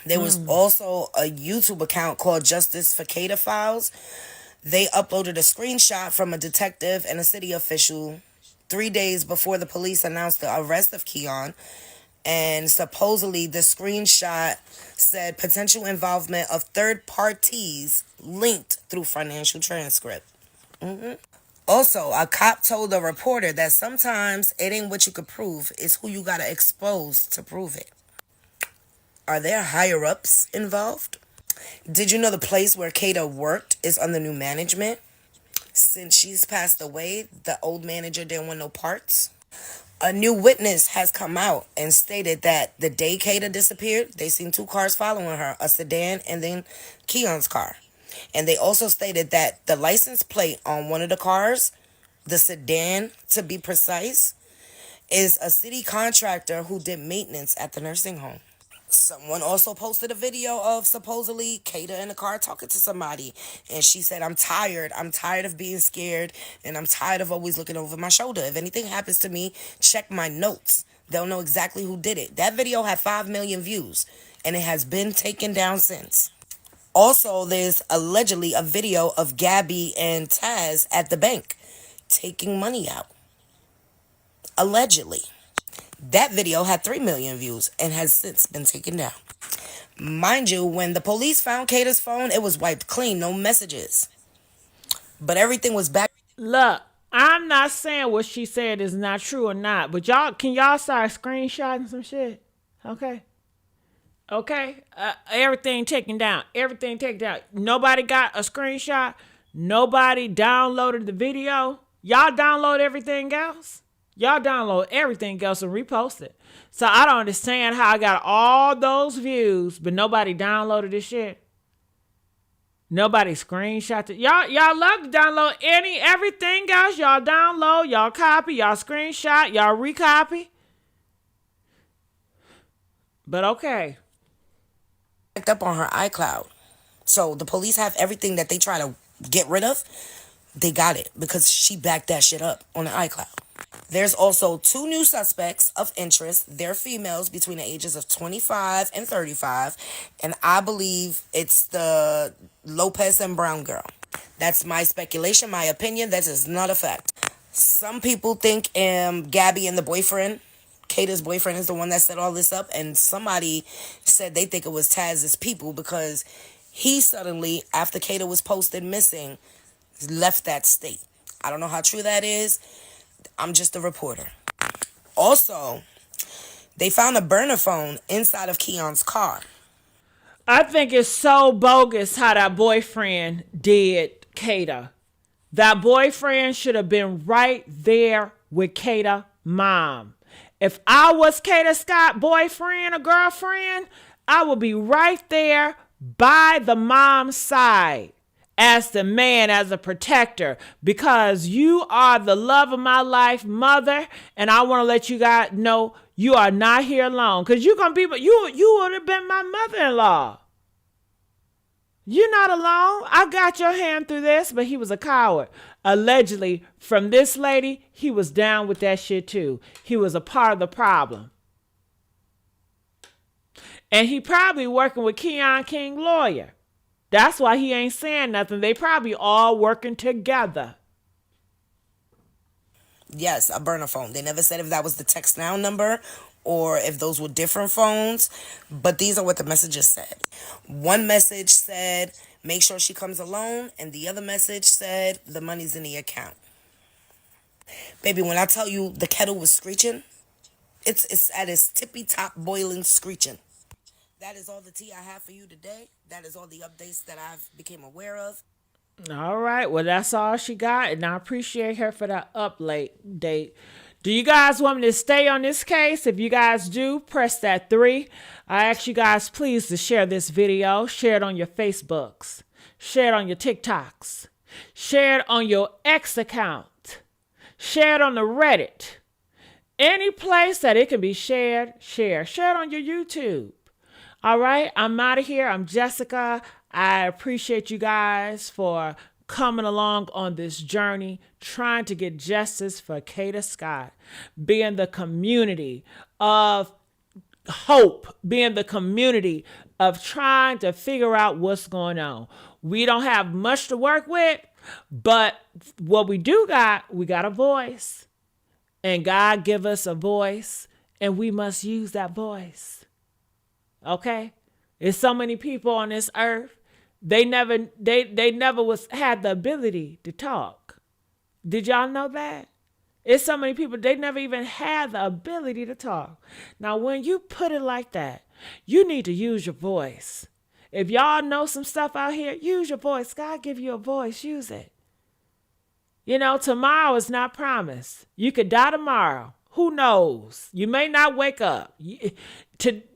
There was also a YouTube account called Justice for KADA Files. They uploaded a screenshot from a detective and a city official 3 days before the police announced the arrest of Keon. And supposedly the screenshot said potential involvement of third parties linked through financial transcript. Also, a cop told a reporter that sometimes it ain't what you could prove, it's who you gotta expose to prove it. Are there higher ups involved? Did you know the place where KADA worked is under new management? Since she's passed away, the old manager didn't want no parts. A new witness has come out and stated that the day KADA disappeared, they seen 2 cars following her, a sedan and then Keon's car. And they also stated that the license plate on one of the cars, the sedan to be precise, is a city contractor who did maintenance at the nursing home. Someone also posted a video of supposedly KADA in the car talking to somebody. And she said, I'm tired. I'm tired of being scared. And I'm tired of always looking over my shoulder. If anything happens to me, check my notes. They'll know exactly who did it. That video had 5 million views. And it has been taken down since. Also, there's allegedly a video of GABBY and Taz at the bank taking money out. Allegedly. That video had 3 million views and has since been taken down. Mind you, when the police found KADA's phone, it was wiped clean, no messages. But everything was back. Look, I'm not saying what she said is not true or not, but can y'all start screenshotting some shit? Okay? Everything taken down. Everything taken down. Nobody got a screenshot. Nobody downloaded the video. Y'all download everything else. Y'all download everything else and repost it. So I don't understand how I got all those views, but nobody downloaded this shit. Nobody screenshot it. Y'all love to download everything else. Y'all download, y'all copy, y'all screenshot, y'all recopy. But okay. Backed up on her iCloud. So the police have everything that they try to get rid of. They got it because she backed that shit up on the iCloud. There's also 2 new suspects of interest. They're females between the ages of 25 and 35. And I believe it's the Lopez and Brown girl. That's my speculation, my opinion. That is not a fact. Some people think GABBY and the boyfriend Kada's boyfriend is the one that set all this up, and somebody said they think it was Taz's people because he suddenly, after Kada was posted missing, left that state. I don't know how true that is. I'm just a reporter. Also, they found a burner phone inside of Keon's car. I think it's so bogus how that boyfriend did Kada. That boyfriend should have been right there with Kada mom. If I was Kada Scott boyfriend or girlfriend, I would be right there by the mom's side as the man, as a protector, because you are the love of my life, mother, and I want to let you guys know you are not here alone, because you're going to be, you would have been my mother-in-law. You're not alone. I got your hand through this, but he was a coward. Allegedly, from this lady, he was down with that shit too. He was a part of the problem. And he probably working with Keon King lawyer. That's why he ain't saying nothing. They probably all working together. Yes, a burner phone. They never said if that was the text now number or if those were different phones, but these are what the messages said. One message said, make sure she comes alone, and the other message said, the money's in the account. Baby, when I tell you the kettle was screeching, it's at its tippy top boiling screeching. That is all the tea I have for you today. That is all the updates that I've became aware of. All right. Well, that's all she got. And I appreciate her for that update. Do you guys want me to stay on this case? If you guys do, press that 3. I ask you guys please to share this video. Share it on your Facebooks. Share it on your TikToks. Share it on your X account. Share it on the Reddit. Any place that it can be shared, share. Share it on your YouTube. All right, I'm out of here. I'm Jessica. I appreciate you guys for coming along on this journey, trying to get justice for Kada Scott, being the community of hope, being the community of trying to figure out what's going on. We don't have much to work with, but what we do got, we got a voice. And God give us a voice, and we must use that voice. Okay? There's so many people on this earth. They never had the ability to talk. Did y'all know that? It's so many people, they never even had the ability to talk. Now, when you put it like that, you need to use your voice. If y'all know some stuff out here, use your voice. God give you a voice, use it. You know, tomorrow is not promised. You could die tomorrow. Who knows? You may not wake up.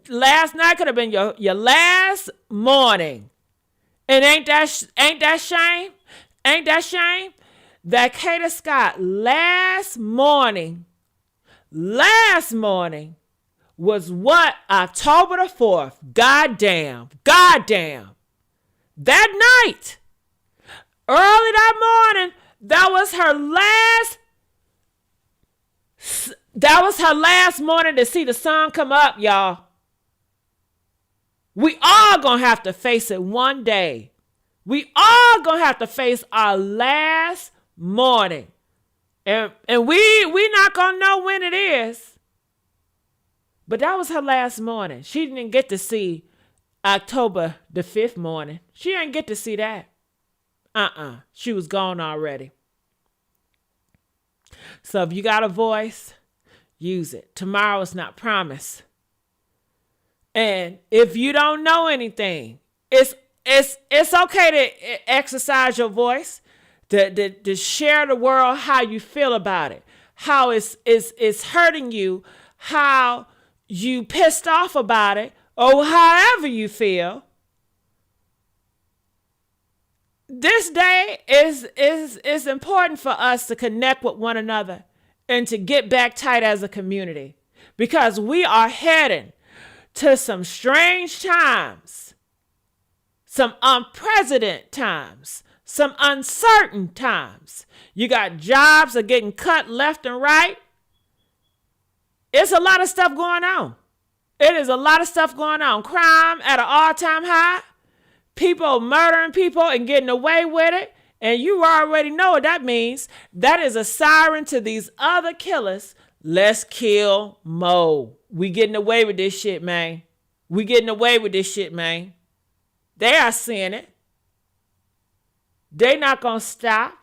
Last night could have been your last morning. And ain't that shame? Ain't that shame? That Kada Scott last morning was what? October the 4th. Goddamn. That night, early that morning, that was her last morning to see the sun come up, y'all. We all gonna have to face it one day. We all gonna have to face our last morning. And we not gonna know when it is. But that was her last morning. She didn't get to see October the 5th morning. She didn't get to see that. She was gone already. So if you got a voice, use it. Tomorrow is not promised. And if you don't know anything, it's okay to exercise your voice, to share the world how you feel about it, how it's hurting you, how you pissed off about it, or however you feel. This day is important for us to connect with one another and to get back tight as a community, because we are heading to some strange times, some unprecedented times, some uncertain times. You got jobs are getting cut left and right. It's a lot of stuff going on. It is a lot of stuff going on. Crime at an all-time high. People murdering people and getting away with it. And you already know what that means. That is a siren to these other killers Let's kill Mo. We getting away with this shit, man. We getting away with this shit, man. They are seeing it. They not gonna stop.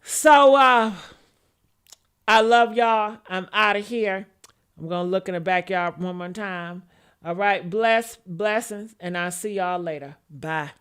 So I love y'all. I'm out of here. I'm gonna look in the backyard one more time. All right, blessings, and I'll see y'all later. Bye.